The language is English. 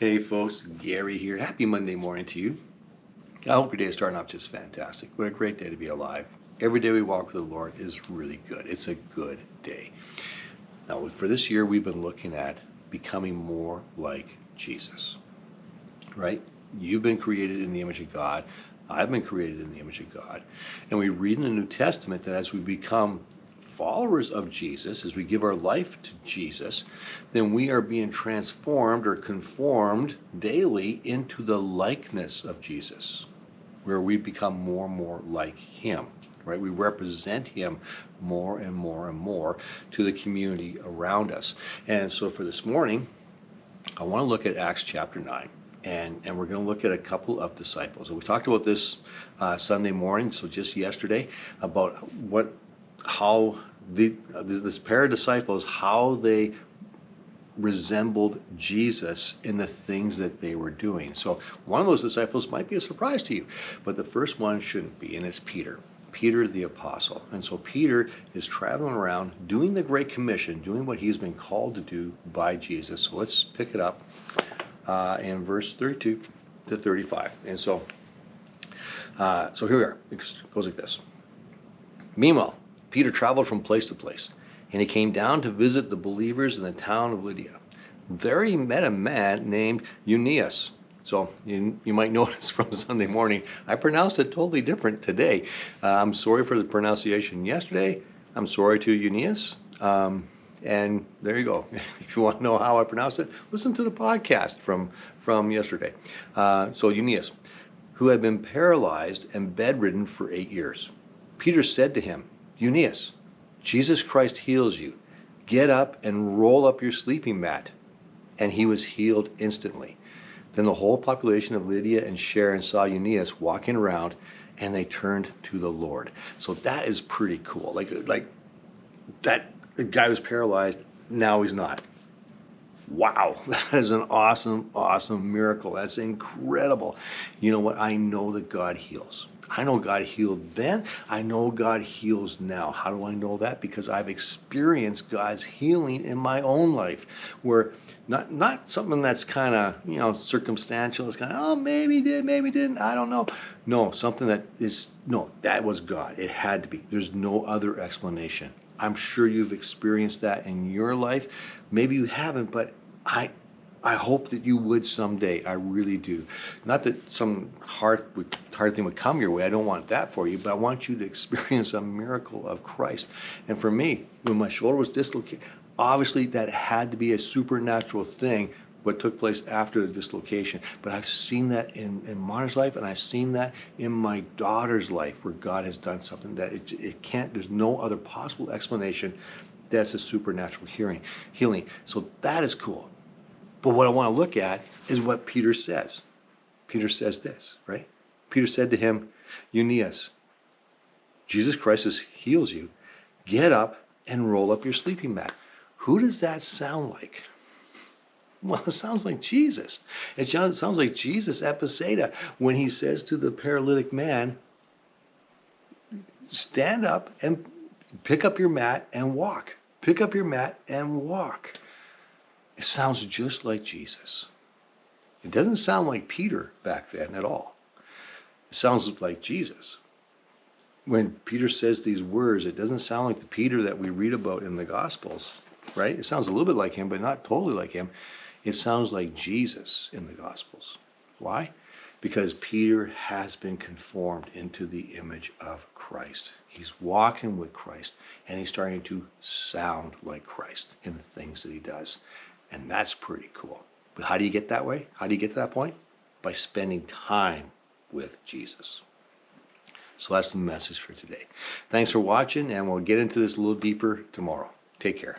Hey folks, Gary here. Happy Monday morning to you. I hope your day is starting off just fantastic. What a great day to be alive. Every day we walk with the Lord is really good. It's a good day. Now, for this year, we've been looking at becoming more like Jesus, right? You've been created in the image of God. I've been created in the image of God. And we read in the New Testament that as we become followers of Jesus, as we give our life to Jesus, then we are being transformed or conformed daily into the likeness of Jesus, where we become more and more like him, right? We represent him more and more and more to the community around us. And so for this morning, I want to look at Acts chapter 9. And we're going to look at a couple of disciples. And we talked about this Sunday morning, so just yesterday, about how this pair of disciples, how they resembled Jesus in the things that they were doing. So one of those disciples might be a surprise to you, but the first one shouldn't be, and it's Peter. Peter the apostle. And so Peter is traveling around doing the Great Commission, doing what he's been called to do by Jesus. So let's pick it up in verse 32 to 35. And so here we are. It goes like this. Meanwhile, Peter traveled from place to place, and he came down to visit the believers in the town of Lydia. There he met a man named Eunice. So you might notice from Sunday morning, I pronounced it totally different today. I'm sorry for the pronunciation yesterday. I'm sorry to Eunice. And there you go. If you want to know how I pronounced it, listen to the podcast from yesterday. So Eunice, who had been paralyzed and bedridden for 8 years. Peter said to him, Eunice, Jesus Christ heals you. Get up and roll up your sleeping mat. And he was healed instantly. Then the whole population of Lydia and Sharon saw Eunice walking around, and they turned to the Lord. So that is pretty cool. Like that guy was paralyzed, now he's not. Wow, that is an awesome, awesome miracle. That's incredible. You know what? I know that God heals. I know God healed then. I know God heals now. How do I know that? Because I've experienced God's healing in my own life, where not something that's kind of, circumstantial. It's kind of, oh, maybe he did, maybe didn't. I don't know. No, something that is, no, that was God. It had to be. There's no other explanation. I'm sure you've experienced that in your life. Maybe you haven't, but I hope that you would someday. I really do. Not that some hard thing would come your way. I don't want that for you, but I want you to experience a miracle of Christ. And for me, when my shoulder was dislocated, obviously that had to be a supernatural thing, what took place after the dislocation. But I've seen that in Mara's life, and I've seen that in my daughter's life, where God has done something that it can't, there's no other possible explanation. That's a supernatural healing. So that is cool. But what I want to look at is what Peter says. Peter says this, right? Peter said to him, Eunice, Jesus Christ heals you. Get up and roll up your sleeping mat. Who does that sound like? Well, it sounds like Jesus. It sounds like Jesus at Bethsaida when he says to the paralytic man, stand up and pick up your mat and walk. Pick up your mat and walk. It sounds just like Jesus. It doesn't sound like Peter back then at all. It sounds like Jesus. When Peter says these words, it doesn't sound like the Peter that we read about in the Gospels, right? It sounds a little bit like him, but not totally like him. It sounds like Jesus in the Gospels. Why? Because Peter has been conformed into the image of Christ. He's walking with Christ, and he's starting to sound like Christ in the things that he does. And that's pretty cool. But how do you get that way? How do you get to that point? By spending time with Jesus. So that's the message for today. Thanks for watching, and we'll get into this a little deeper tomorrow. Take care.